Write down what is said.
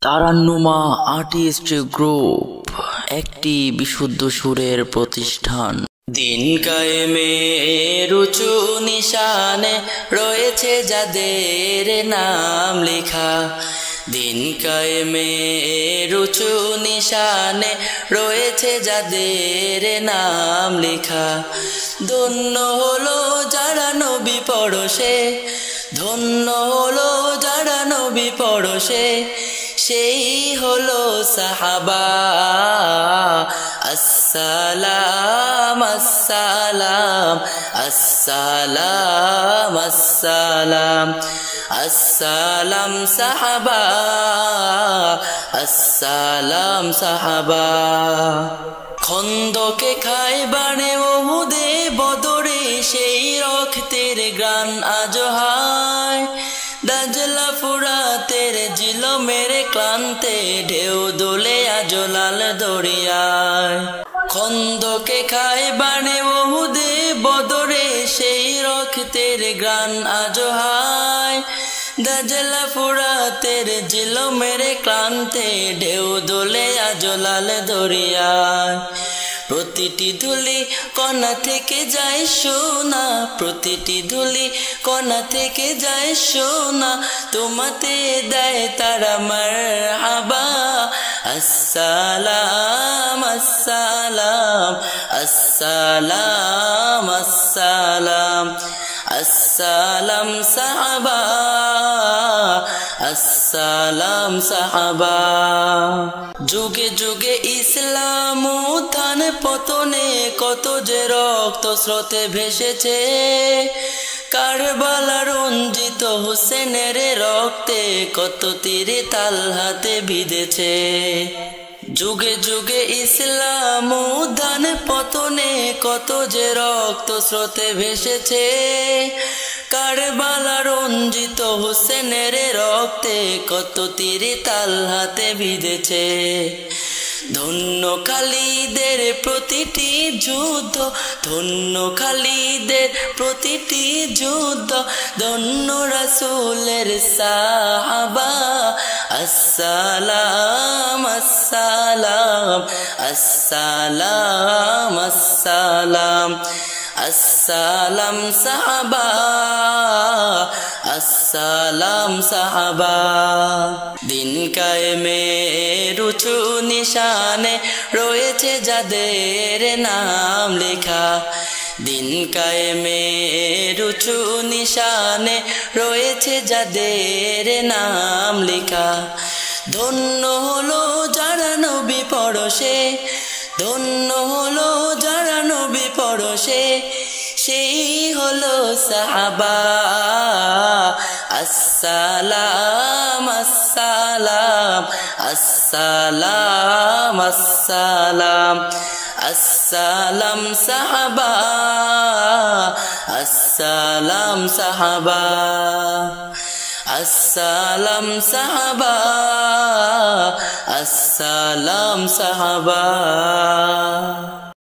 তারান্নুমা artist group একটি বিশুদ্ধ সুরের প্রতিষ্ঠান। দিন কায়েমের উঁচু নিশানে রয়েছে যাদের নাম লেখা, দিন কায়েমের উঁচু নিশানে রয়েছে যাদের নাম লেখা। ধন্য হলো যারা নবী পরশে, ধন্য হলো যারা নবী পরশে, সেই হলো সাহাবা। আসসালাম আসসালাম আসসালাম আসসালাম আসসালাম সাহাবা, আসসালাম সাহাবা। খন্দকে খায়বারে ওহুদে বদরে সেই রক্তের গ্রাণ আজ হায়, দাজলা ফুরাতের জিলমের ক্লান্তে ঢেউ দোলে আজ লাল দরিয়ায়। খন্দকে খায়বারে ওহুদে বদরে সেই রক্তের গ্রাণ আজ হায়, দাজলা ফুরাতের জিলমের ক্লান্তে ঢেউ দোলে আজ লাল দরিয়ায়। প্রতিটি ধুলি কণা থেকে যায় সোনা, প্রতিটি ধুলি কণা থেকে যায় সোনা, তোমাতে দেয় তারা মারহাবা। আসসালাম আসসালাম আসসালাম আসসালাম আসসালাম সাহাবা, আসসালাম সাহাবা। যুগে যুগে ইসলাম উত্থান পতনে কত যে রক্ত স্রোতে ভেসেছে, কারবালা রঞ্জিত হোসেনের রক্তে কত তীর তাল হাতে বিঁধেছে। যুগে যুগে ইসলাম উত্থান পতনে কত যে রক্ত স্রোতে ভেসেছে, কারবালা রঞ্জিত হোসেনের রক্তে কত তীর তাল হাতে বিঁধেছে। ধন্য খালিদের প্রতিটি যুদ্ধ, ধন্য খালিদের প্রতিটি যুদ্ধ, ধন্য রাসূলের সাহাবা। আসসালাম আসসালাম আসসালাম আসসালাম আসসালাম সাহাবা, আসসালাম সাহাবা। দিন কায়েমের উঁচু নিশানে রয়েছে যাদের নাম লেখা, দিন কায়েমের উঁচু নিশানে রয়েছে যাদের নাম লেখা। ধন্য হলো যারা নবী পরশে, ধন্য হলো যারা নবী পরশে, সেই হলো সাহাবা। আসসালাম আসসালাম আসসালাম আসসালাম আসসালাম সাহাবা, আসসালাম সাহাবা, আসসালাম সাহাবা, আসসালাম সাহাবা।